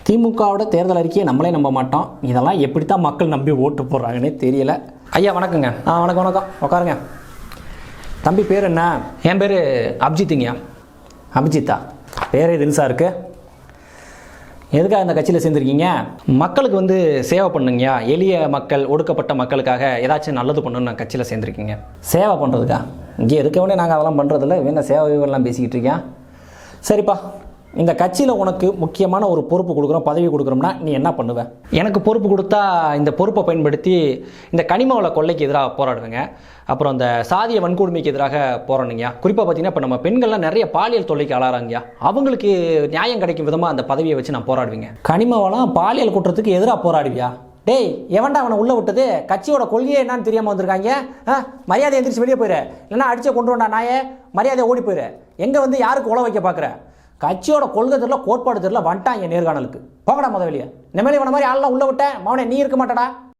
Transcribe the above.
திமுகவோட தேர்தல் அறிக்கையை நம்மளே நம்ப மாட்டோம். இதெல்லாம் எப்படித்தான் மக்கள் நம்பி ஓட்டு போடுறாங்கன்னே தெரியல. ஐயா வணக்கங்க. வணக்கம் வணக்கம், உட்காருங்க. தம்பி பேர் என்ன? என் பேர் அபிஜித்துங்கய்யா. அபிஜித்தா பேர் எதுன்னு சார் இருக்கு? எதுக்காக இந்த கட்சியில் சேர்ந்துருக்கீங்க? மக்களுக்கு சேவை பண்ணுங்கய்யா. எளிய மக்கள், ஒடுக்கப்பட்ட மக்களுக்காக ஏதாச்சும் நல்லது பண்ணணும்னு நான் கட்சியில் சேர்ந்துருக்கீங்க. சேவை பண்ணுறதுக்கா? இங்கே இருக்கவனே நாங்கள் அதெல்லாம் பண்ணுறதில்ல, வேணா சேவைலாம் பேசிக்கிட்டு இருக்கேன். சரிப்பா, இந்த கட்சியில் உனக்கு முக்கியமான ஒரு பொறுப்பு கொடுக்குறோம், பதவி கொடுக்குறோம்னா நீ என்ன பண்ணுவ? எனக்கு பொறுப்பு கொடுத்தா இந்த பொறுப்பை பயன்படுத்தி இந்த கனிம வள கொள்ளைக்கு எதிராக போராடுவேங்க. அப்புறம் இந்த சாதிய வன்கொடுமைக்கு எதிராக போராடுங்கய்யா. குறிப்பாக பார்த்தீங்கன்னா இப்போ நம்ம பெண்கள்லாம் நிறைய பாலியல் தொல்லைக்கு ஆளாறாங்கய்யா. அவங்களுக்கு நியாயம் கிடைக்கும் விதமாக அந்த பதவியை வச்சு நான் போராடுவேங்க. கனிம வளம் பாலியல் குற்றத்துக்கு எதிராக போராடுவியா? டேய், எவன்டா அவனை உள்ளே விட்டது? கட்சியோட கொள்கையே என்னன்னு தெரியாமல் வந்திருக்காங்க. மரியாதை எந்திரிச்சு வெளியே போயிரு, இல்லைன்னா அடிச்சே கொண்டு வந்தா நாயே, மரியாதை ஓடி போயிரு. எங்கே யாருக்கு உழ வைக்க பார்க்குற? கட்சியோட கொள்கை தெரியல, கோட்பாடு தெரியல, வந்துட்டான் என் நேர்காணலுக்கு. போகடா முதல் வெளியே. இந்த மாதிரி இவன மாதிரி ஆள்லாம் உள்ள விட்டேன் மவனே, நீ இருக்க மாட்டடா.